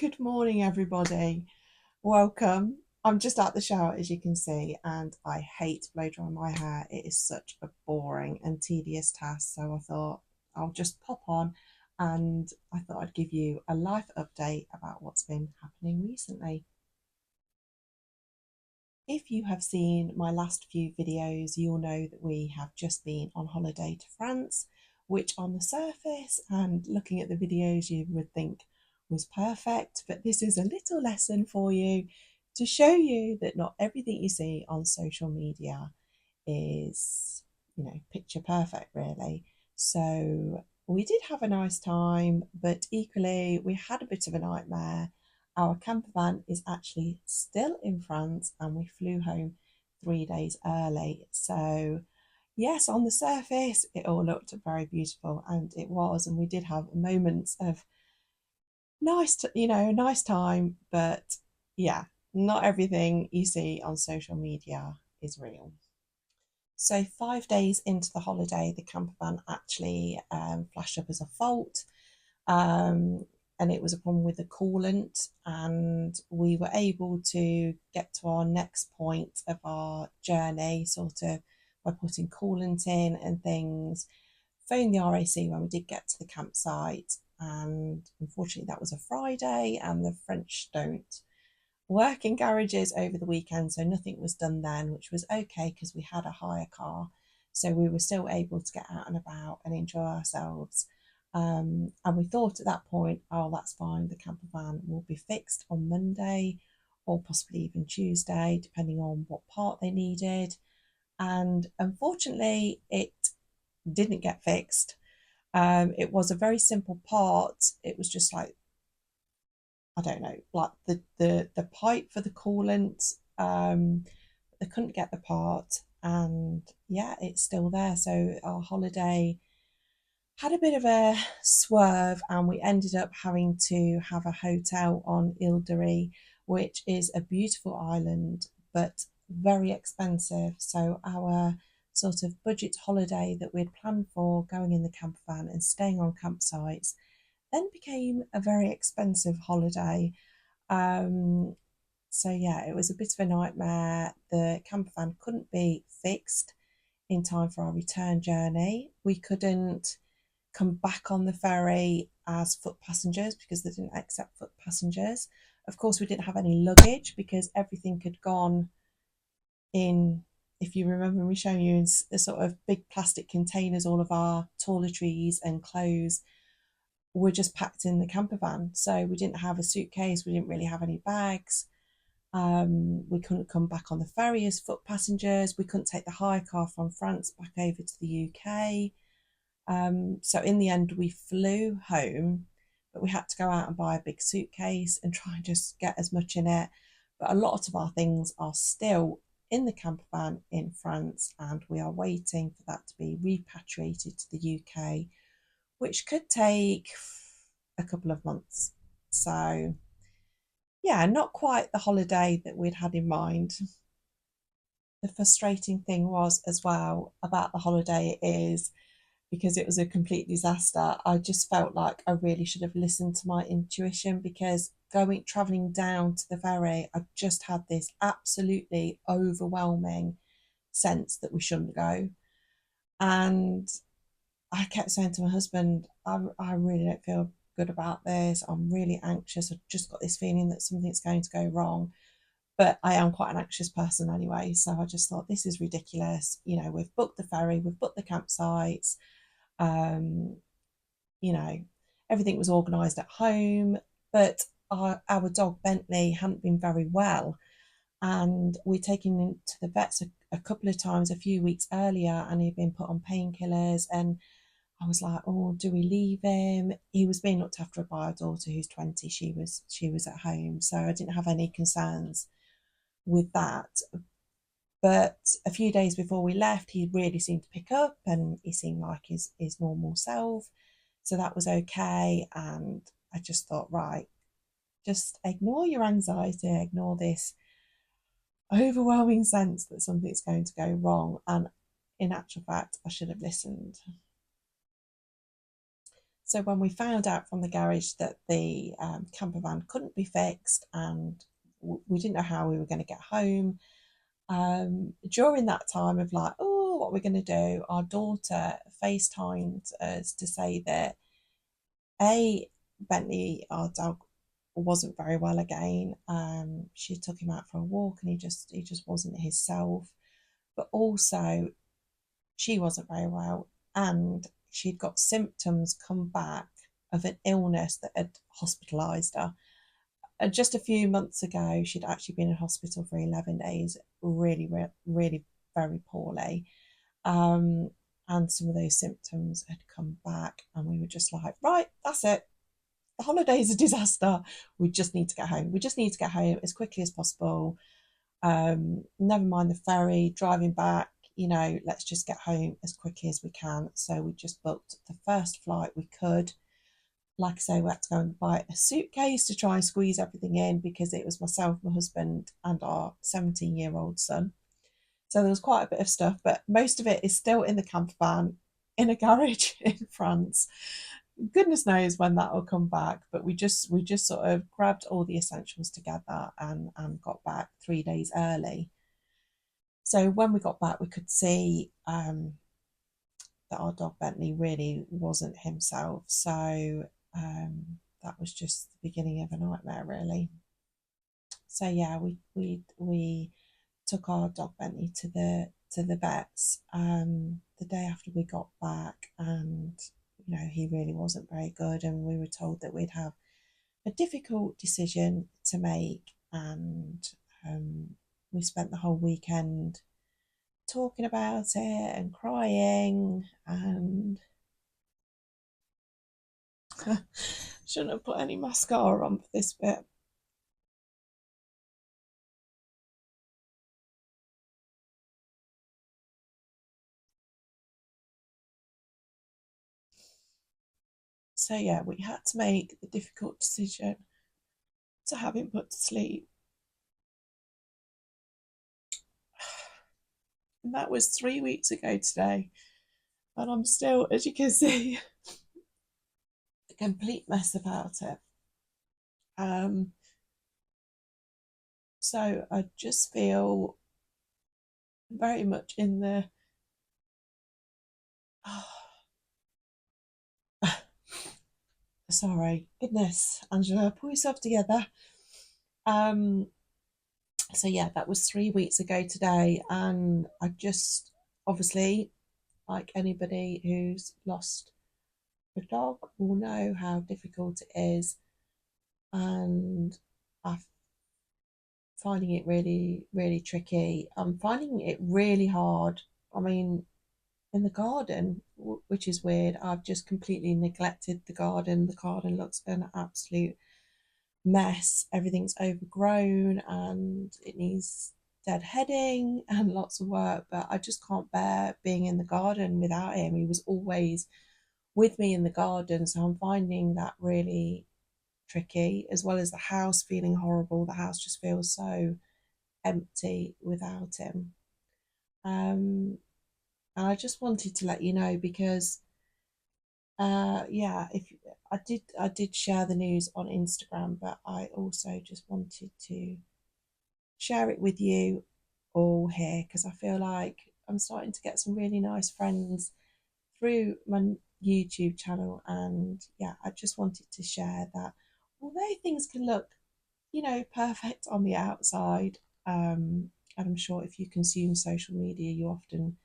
Good morning, everybody. Welcome. I'm just out the shower, as you can see, and I hate blow drying my hair. It is such a boring and tedious task. So I thought I'll just pop on and I thought I'd give you a life update about what's been happening recently. If you have seen my last few videos, you'll know that we have just been on holiday to France, which on the surface and looking at the videos you would think was perfect, but this is a little lesson for you to show you that not everything you see on social media is, picture perfect, really. So we did have a nice time, but equally we had a bit of a nightmare. Our camper van is actually still in France and we flew home 3 days early. So yes, on the surface it all looked very beautiful, and it was, and we did have moments of a nice time, but yeah, not everything you see on social media is real. So 5 days into the holiday, the camper van actually flashed up as a fault, um, and it was a problem with the coolant. And we were able to get to our next point of our journey, sort of by putting coolant in and things. Phoned the RAC when we did get to the campsite, and unfortunately that was a Friday, and the French don't work in garages over the weekend, so nothing was done then, which was okay because we had a hire car, so we were still able to get out and about and enjoy ourselves. And we thought at that point, oh, that's fine, the camper van will be fixed on Monday or possibly even Tuesday, depending on what part they needed. And unfortunately, it didn't get fixed. It was a very simple part. It was just like, I don't know, like the pipe for the coolant. They couldn't get the part, and yeah, it's still there. So our holiday had a bit of a swerve, and we ended up having to have a hotel on Ile de Ré, which is a beautiful island, but very expensive. So our sort of budget holiday that we'd planned for, going in the camper van and staying on campsites, then became a very expensive holiday. Um, so yeah, it was a bit of a nightmare. The camper van couldn't be fixed in time for our return journey. We couldn't come back on the ferry as foot passengers because they didn't accept foot passengers. Of course, we didn't have any luggage because everything had gone in, if you remember me showing you, in a sort of big plastic containers. All of our toiletries and clothes were just packed in the camper van. So we didn't have a suitcase, we didn't really have any bags. We couldn't come back on the ferry as foot passengers. We couldn't take the hire car from France back over to the UK. So in the end, we flew home, but we had to go out and buy a big suitcase and try and just get as much in it. But a lot of our things are still in the camper van in France, and we are waiting for that to be repatriated to the UK, which could take a couple of months. So, yeah, not quite the holiday that we'd had in mind. The frustrating thing was, as well, about the holiday is because it was a complete disaster. I just felt like I really should have listened to my intuition, because traveling down to the ferry, I just had this absolutely overwhelming sense that we shouldn't go. And I kept saying to my husband, I really don't feel good about this. I'm really anxious. I've just got this feeling that something's going to go wrong. But I am quite an anxious person anyway. So I just thought, this is ridiculous. We've booked the ferry, we've booked the campsites, um, you know, everything was organised at home. But our dog Bentley hadn't been very well, and we'd taken him to the vets a couple of times a few weeks earlier, and he'd been put on painkillers. And I was like, oh, do we leave him? He was being looked after by our daughter who's 20. She was at home, so I didn't have any concerns with that. But a few days before we left, he really seemed to pick up, and he seemed like his normal self. So that was okay. And I just thought, right, just ignore your anxiety, ignore this overwhelming sense that something's going to go wrong. And in actual fact, I should have listened. So when we found out from the garage that the camper van couldn't be fixed and we didn't know how we were going to get home, during that time of like, oh, what we're going to do, our daughter FaceTimed us to say that a Bentley, our dog, wasn't very well again. She took him out for a walk and he just wasn't himself. But also she wasn't very well and she'd got symptoms come back of an illness that had hospitalised her. And just a few months ago, she'd actually been in hospital for 11 days, really, really very poorly. Um, and some of those symptoms had come back, and we were just like, right, that's it. The holiday's a disaster. We just need to get home. We just need to get home as quickly as possible. Never mind the ferry, driving back, let's just get home as quickly as we can. So we just booked the first flight we could. Like I say, we had to go and buy a suitcase to try and squeeze everything in because it was myself, my husband, and our 17-year-old son. So there was quite a bit of stuff, but most of it is still in the camper van in a garage in France. Goodness knows when that will come back, but we just sort of grabbed all the essentials together and got back 3 days early. So when we got back, we could see that our dog Bentley really wasn't himself. So that was just the beginning of a nightmare, really. So yeah, we took our dog Bentley to the vets the day after we got back, and he really wasn't very good, and we were told that we'd have a difficult decision to make, and we spent the whole weekend talking about it and crying and shouldn't have put any mascara on for this bit. So yeah, we had to make the difficult decision to have him put to sleep. And that was 3 weeks ago today. And I'm still, as you can see, a complete mess about it. Um, so I just feel very much in the sorry, goodness, Angela, pull yourself together. Um, so yeah, that was 3 weeks ago today, and I just obviously, like anybody who's lost a dog, will know how difficult it is, and I'm finding it really, really tricky. I'm finding it really hard. I mean, in the garden, which is weird. I've just completely neglected the garden. The garden looks an absolute mess. Everything's overgrown and it needs deadheading and lots of work. But I just can't bear being in the garden without him. He was always with me in the garden. So I'm finding that really tricky, as well as the house feeling horrible. The house just feels so empty without him. And I just wanted to let you know because yeah, if I did share the news on Instagram, but I also just wanted to share it with you all here because I feel like I'm starting to get some really nice friends through my YouTube channel, and yeah, I just wanted to share that although things can look, perfect on the outside, and I'm sure if you consume social media, you often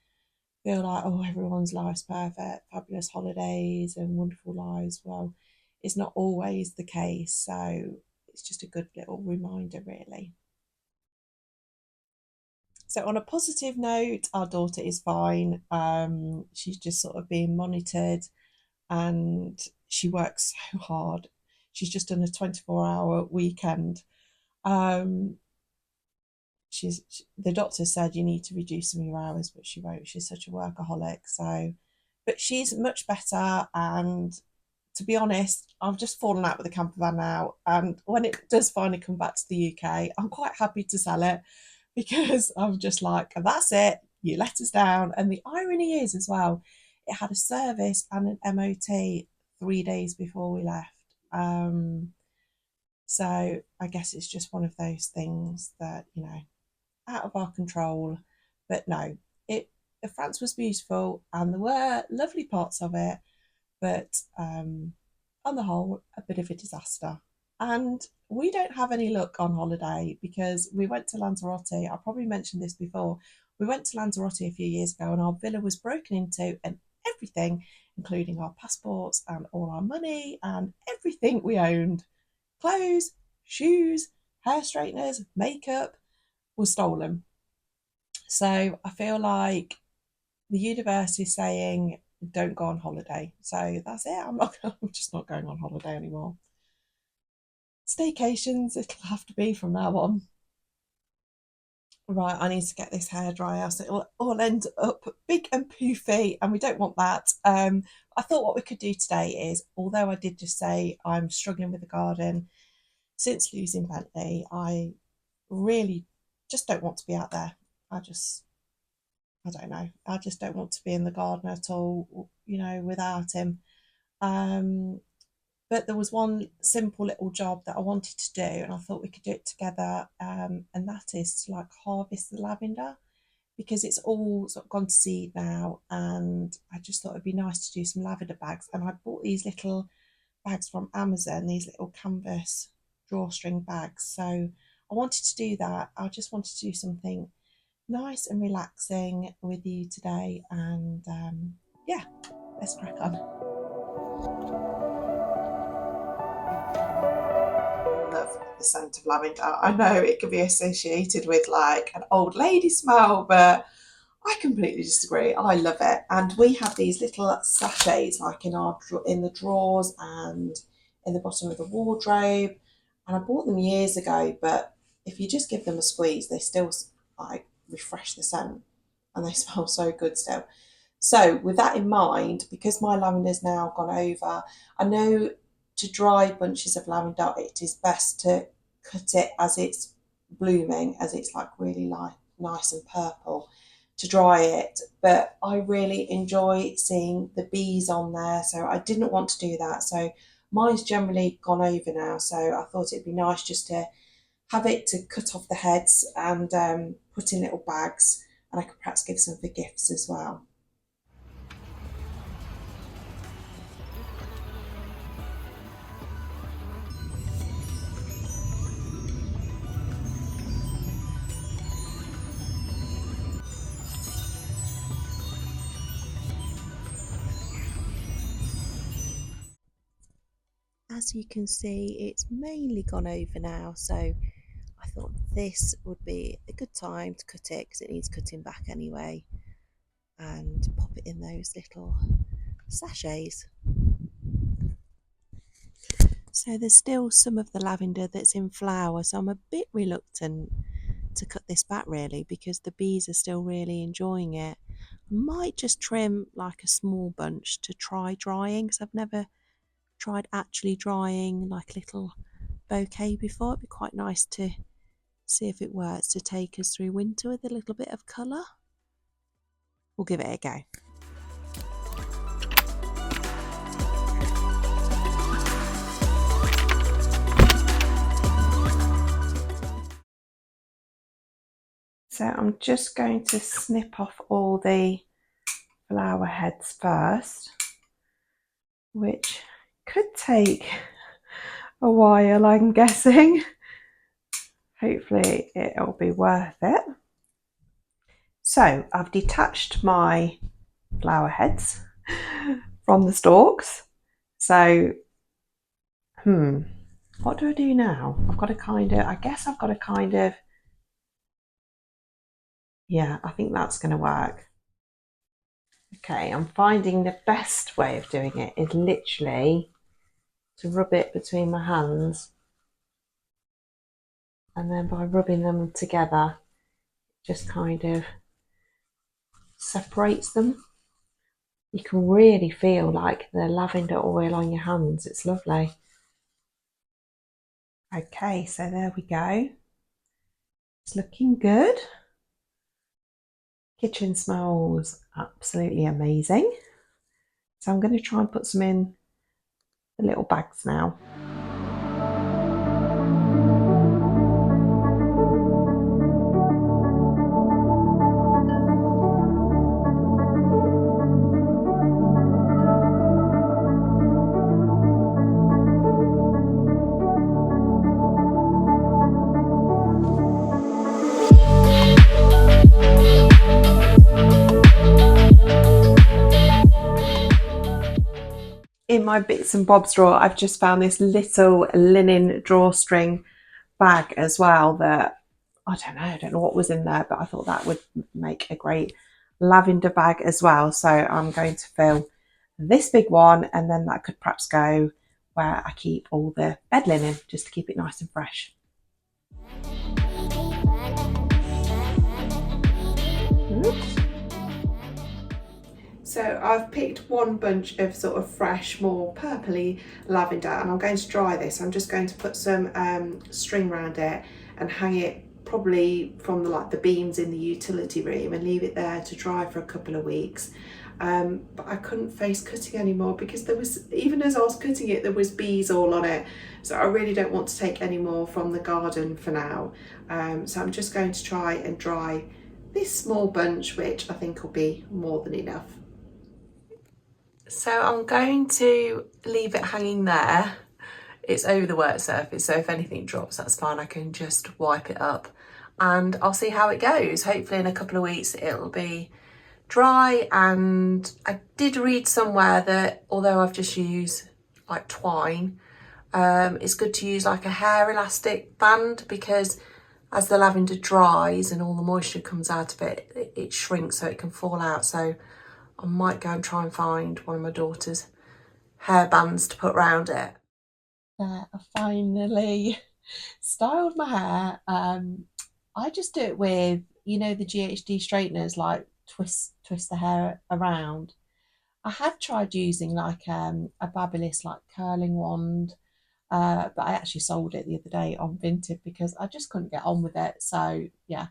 feel like, oh, everyone's life's perfect, fabulous holidays and wonderful lives. Well, it's not always the case. So it's just a good little reminder, really. So, on a positive note, our daughter is fine. She's just sort of being monitored and she works so hard. She's just done a 24-hour weekend. Um, the doctor said you need to reduce some of your hours, but she won't. She's such a workaholic. So, but she's much better. And to be honest, I've just fallen out with the camper van now. And when it does finally come back to the UK, I'm quite happy to sell it because I'm just like, that's it. You let us down. And the irony is as well, it had a service and an MOT 3 days before we left. So I guess it's just one of those things that, you know, out of our control. But no, it France was beautiful and there were lovely parts of it, but on the whole, a bit of a disaster. And we don't have any luck on holiday because we went to Lanzarote. I probably mentioned this before. We went to Lanzarote a few years ago and our villa was broken into, and everything, including our passports and all our money and everything we owned, clothes, shoes, hair straighteners, makeup, was stolen. So I feel like the universe is saying, don't go on holiday. So that's it. I'm just not going on holiday anymore. Staycations, it'll have to be from now on. Right, I need to get this hair dryer so it'll all end up big and poofy, and we don't want that. I thought what we could do today is, although I did just say I'm struggling with the garden since losing Bentley, I really just don't want to be out there. I don't know. I just don't want to be in the garden at all, you know, without him. Um, but there was one simple little job that I wanted to do, and I thought we could do it together. And that is to like harvest the lavender because it's all sort of gone to seed now. And I just thought it'd be nice to do some lavender bags. And I bought these little bags from Amazon, these little canvas drawstring bags. So I wanted to do that. I just wanted to do something nice and relaxing with you today. And yeah, let's crack on. Love the scent of lavender. I know it can be associated with like an old lady smell, but I completely disagree. I love it. And we have these little sachets like in the drawers and in the bottom of the wardrobe. And I bought them years ago, but if you just give them a squeeze, they still like refresh the scent and they smell so good still. So with that in mind, because my lavender's now gone over, I know to dry bunches of lavender, it is best to cut it as it's blooming, as it's like really like nice and purple to dry it. But I really enjoy seeing the bees on there, so I didn't want to do that. So mine's generally gone over now, so I thought it'd be nice just to have it to cut off the heads and put in little bags, and I could perhaps give some for gifts as well. As you can see, it's mainly gone over now, so I thought this would be a good time to cut it because it needs cutting back anyway, and pop it in those little sachets. So there's still some of the lavender that's in flower, so I'm a bit reluctant to cut this back really because the bees are still really enjoying it. I might just trim like a small bunch to try drying because I've never tried actually drying like a little bouquet before. It'd be quite nice to see if it works to take us through winter with a little bit of colour. We'll give it a go. So I'm just going to snip off all the flower heads first, which could take a while, I'm guessing. Hopefully it'll be worth it. So I've detached my flower heads from the stalks. So, what do I do now? I guess I've got to kind of, yeah, I think that's going to work. Okay, I'm finding the best way of doing it is literally to rub it between my hands, and then by rubbing them together, just kind of separates them. You can really feel like the lavender oil on your hands. It's lovely. Okay, so there we go. It's looking good. Kitchen smells absolutely amazing. So I'm going to try and put some in the little bags now. In my bits and bobs drawer, I've just found this little linen drawstring bag as well that I don't know what was in there, but I thought that would make a great lavender bag as well. So I'm going to fill this big one, and then that could perhaps go where I keep all the bed linen, just to keep it nice and fresh. Oops. So I've picked one bunch of sort of fresh, more purpley lavender, and I'm going to dry this. I'm just going to put some string around it and hang it probably from the beams in the utility room and leave it there to dry for a couple of weeks. But I couldn't face cutting anymore because there was, even as I was cutting it, there was bees all on it. So I really don't want to take any more from the garden for now. So I'm just going to try and dry this small bunch, which I think will be more than enough. So I'm going to leave it hanging there. It's over the work surface, so if anything drops, that's fine. I can just wipe it up and I'll see how it goes. Hopefully in a couple of weeks it'll be dry. And I did read somewhere that although I've just used like twine, it's good to use like a hair elastic band, because as the lavender dries and all the moisture comes out of it, it shrinks so it can fall out. So I might go and try and find one of my daughter's hair bands to put around it. I finally styled my hair. I just do it with, the GHD straighteners, like twist the hair around. I had tried using like a Babyliss like curling wand, but I actually sold it the other day on Vinted because I just couldn't get on with it. So yeah,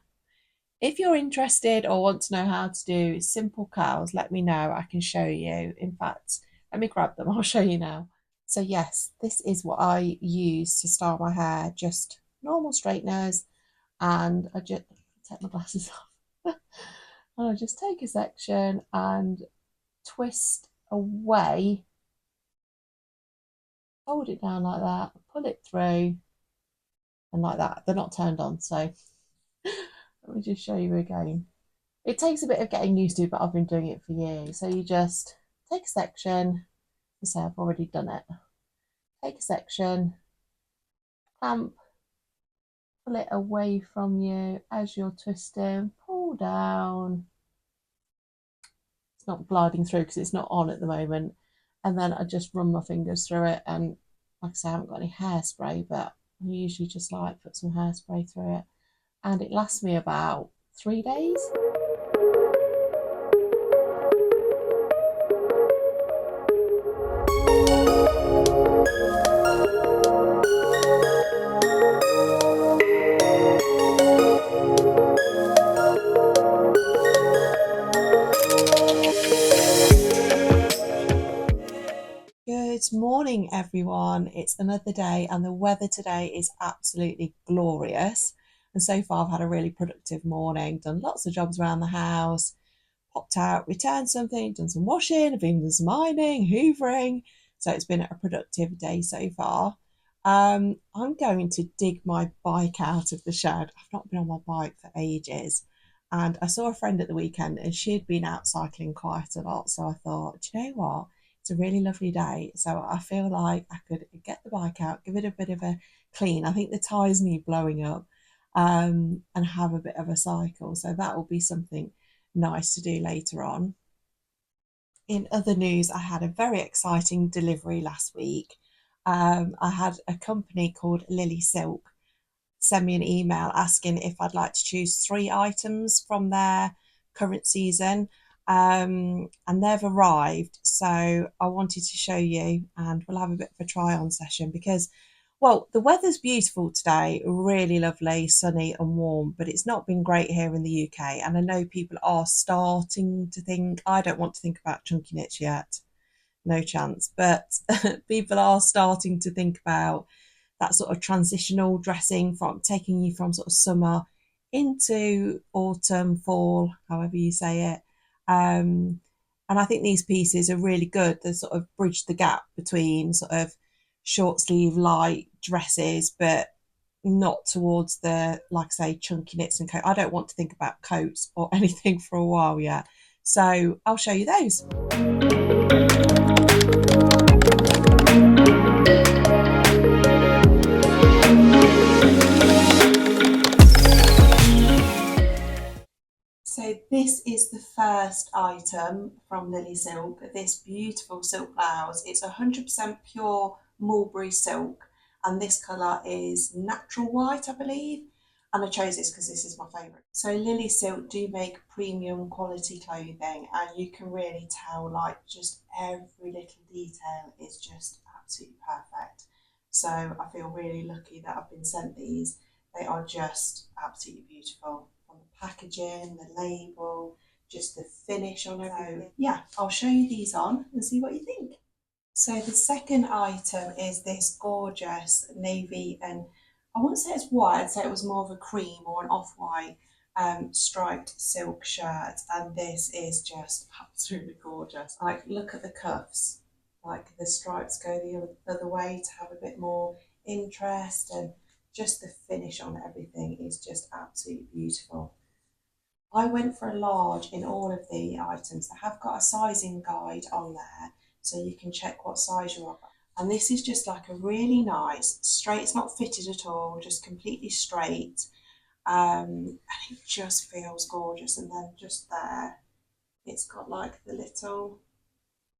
if you're interested or want to know how to do simple curls, let me know. I can show you. In fact, let me grab them. I'll show you now. So yes, this is what I use to style my hair. Just normal straighteners, and I just take my glasses off. And I just take a section and twist away, hold it down like that, pull it through, and like that. They're not turned on, so let me just show you again. It takes a bit of getting used to, but I've been doing it for years. So you just take a section, to say I've already done it. Take a section, clamp, pull it away from you as you're twisting, pull down. It's not gliding through because it's not on at the moment. And then I just run my fingers through it. And like I say, I haven't got any hairspray, but I usually just like put some hairspray through it. And it lasts me about 3 days. Good morning, everyone. It's another day, and the weather today is absolutely glorious. And so far, I've had a really productive morning, done lots of jobs around the house, popped out, returned something, done some washing, I've even done some ironing, hoovering. So it's been a productive day so far. I'm going to dig my bike out of the shed. I've not been on my bike for ages. And I saw a friend at the weekend and she'd been out cycling quite a lot. So I thought, do you know what? It's a really lovely day. So I feel like I could get the bike out, give it a bit of a clean. I think the tyres need blowing up, and have a bit of a cycle. So that will be something nice to do later on. In other news, I had a very exciting delivery last week. I had a company called Lilysilk send me an email asking if I'd like to choose 3 items from their current season. And they've arrived. So I wanted to show you, and we'll have a bit of a try on session because, well, the weather's beautiful today, really lovely, sunny and warm, but it's not been great here in the UK. And I know people are starting to think, I don't want to think about chunky knits yet. no chance. But people are starting to think about that sort of transitional dressing, from taking you from sort of summer into autumn, fall, however you say it. And I think these pieces are really good. They sort of bridge the gap between sort of short sleeve light dresses, but not towards the, like I say, chunky knits and coat. I don't want to think about coats or anything for a while yet. So I'll show you those. So this is the first item from Lilysilk, this beautiful silk blouse. It's 100% pure mulberry silk, and this colour is natural white, I believe. And I chose this because this is my favourite. So Lilysilk do make premium quality clothing, and you can really tell, like, just every little detail is just absolutely perfect. So I feel really lucky that I've been sent these. They are just absolutely beautiful. On the packaging, the label, just the finish on everything. So, yeah, I'll show you these on and see what you think. So the second item is this gorgeous navy, and I wouldn't say it's white, I'd say it was more of a cream or an off-white striped silk shirt, and this is just absolutely gorgeous. Like, look at the cuffs, like the stripes go the other way to have a bit more interest, and just the finish on everything is just absolutely beautiful. I went for a large in all of the items. They have got a sizing guide on there, so you can check what size you're. And this is just like a really nice straight, it's not fitted at all, just completely straight. And it just feels gorgeous. And then just there, it's got like the little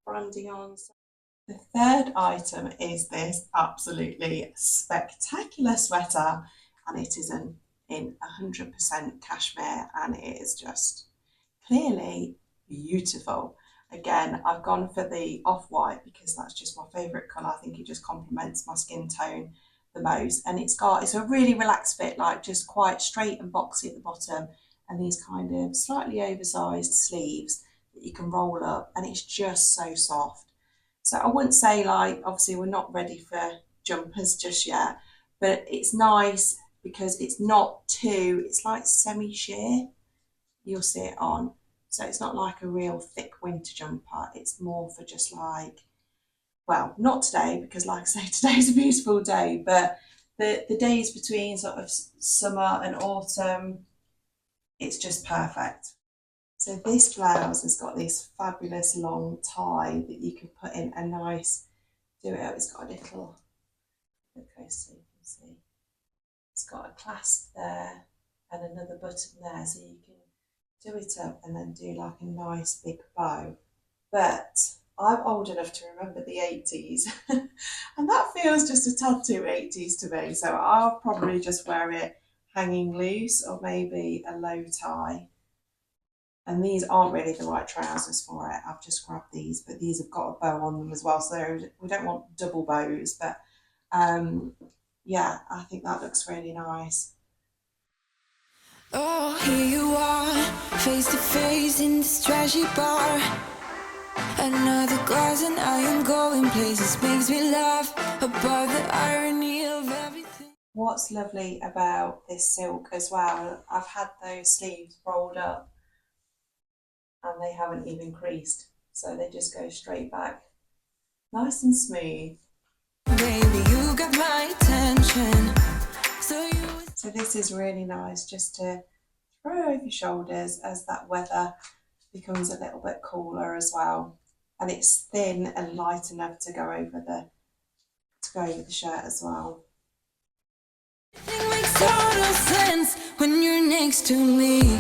branding on. The third item is this absolutely spectacular sweater, and it is in 100% cashmere, and it is just clearly beautiful. Again, I've gone for the off-white because that's just my favourite colour. I think it just complements my skin tone the most, and it's a really relaxed fit, like just quite straight and boxy at the bottom, and these kind of slightly oversized sleeves that you can roll up, and it's just so soft. So I wouldn't say, like, obviously we're not ready for jumpers just yet, but it's nice because it's not too, it's like semi-sheer, you'll see it on. So it's not like a real thick winter jumper. It's more for just like, well, not today, because like I say, today's a beautiful day, but the days between sort of summer and autumn, it's just perfect. So this blouse has got this fabulous long tie that you can put in a nice, do it up. It's got a little, look close so you can see. It's got a clasp there and another button there, so you can do it up and then do like a nice big bow. But I'm old enough to remember the 80s, and that feels just a tad too 80s to me. So I'll probably just wear it hanging loose, or maybe a low tie. And these aren't really the right trousers for it. I've just grabbed these, but these have got a bow on them as well. So we don't want double bows, but yeah, I think that looks really nice. Oh, here you are, face to face in this trashy bar. Another glass and I am going places, makes me laugh about the irony of everything. What's lovely about this silk as well, I've had those sleeves rolled up and they haven't even creased, so they just go straight back, nice and smooth. Baby, you got my attention. So this is really nice just to throw over your shoulders as that weather becomes a little bit cooler as well, and it's thin and light enough to go over the shirt as well. It makes total sense when you're next to me.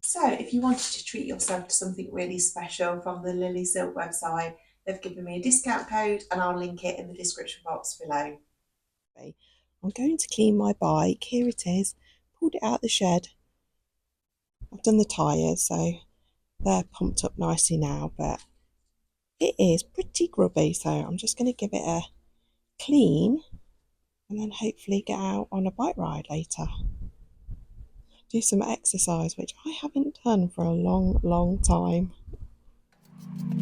So if you wanted to treat yourself to something really special from the Lilysilk website, they've given me a discount code and I'll link it in the description box below. I'm going to clean my bike. Here it is. Pulled it out the shed. I've done the tyres, so they're pumped up nicely now, but it is pretty grubby, so I'm just going to give it a clean and then hopefully get out on a bike ride later. Do some exercise, which I haven't done for a long, long time.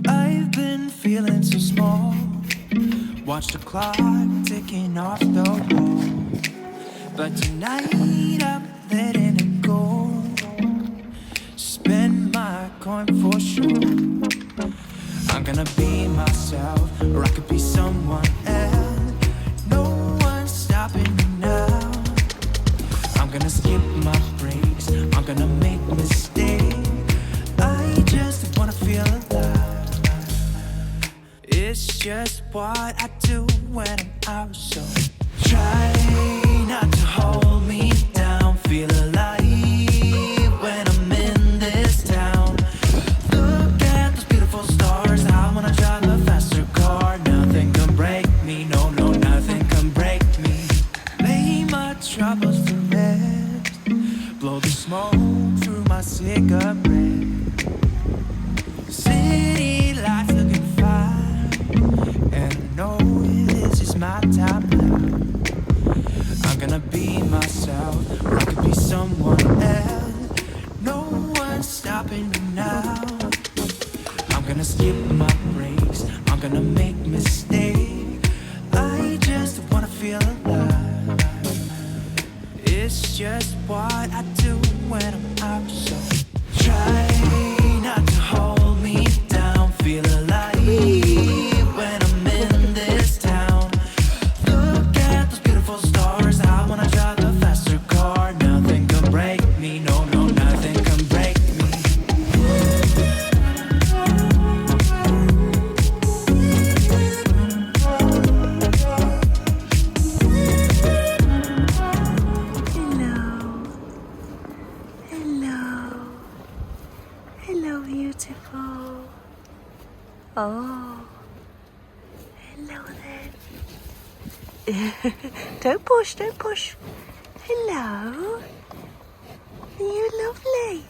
I've been feeling so small. Watch the clock ticking off the wall. But tonight I'm letting it go. Spend my coin for sure. I'm gonna be myself, or I could be someone else. No one's stopping me now. I'm gonna skip my breaks, I'm gonna make mistakes. I just wanna feel alive. It's just what I do when I'm out, so try not to hold me down. Feel alive when I'm in this town. Look at those beautiful stars. I wanna drive a faster car. Nothing can break me, no, no, nothing can break me. Lay my troubles to rest. Blow the smoke through my cigarette. City lights looking fine, and I know this is my time now. I'm gonna be myself, or I could be someone else. No one's stopping me now. I'm gonna skip my breaks, I'm gonna make mistakes. I just wanna feel alive. It's just what I do when I'm out, so try not to hold me down. Feel alive when I'm in this town. Look at those beautiful stars. I wanna drive a faster car. Nothing can break me, no, no, nothing can break me. Hello, beautiful. Oh, hello there. Don't push, don't push. Hello. Are you lovely?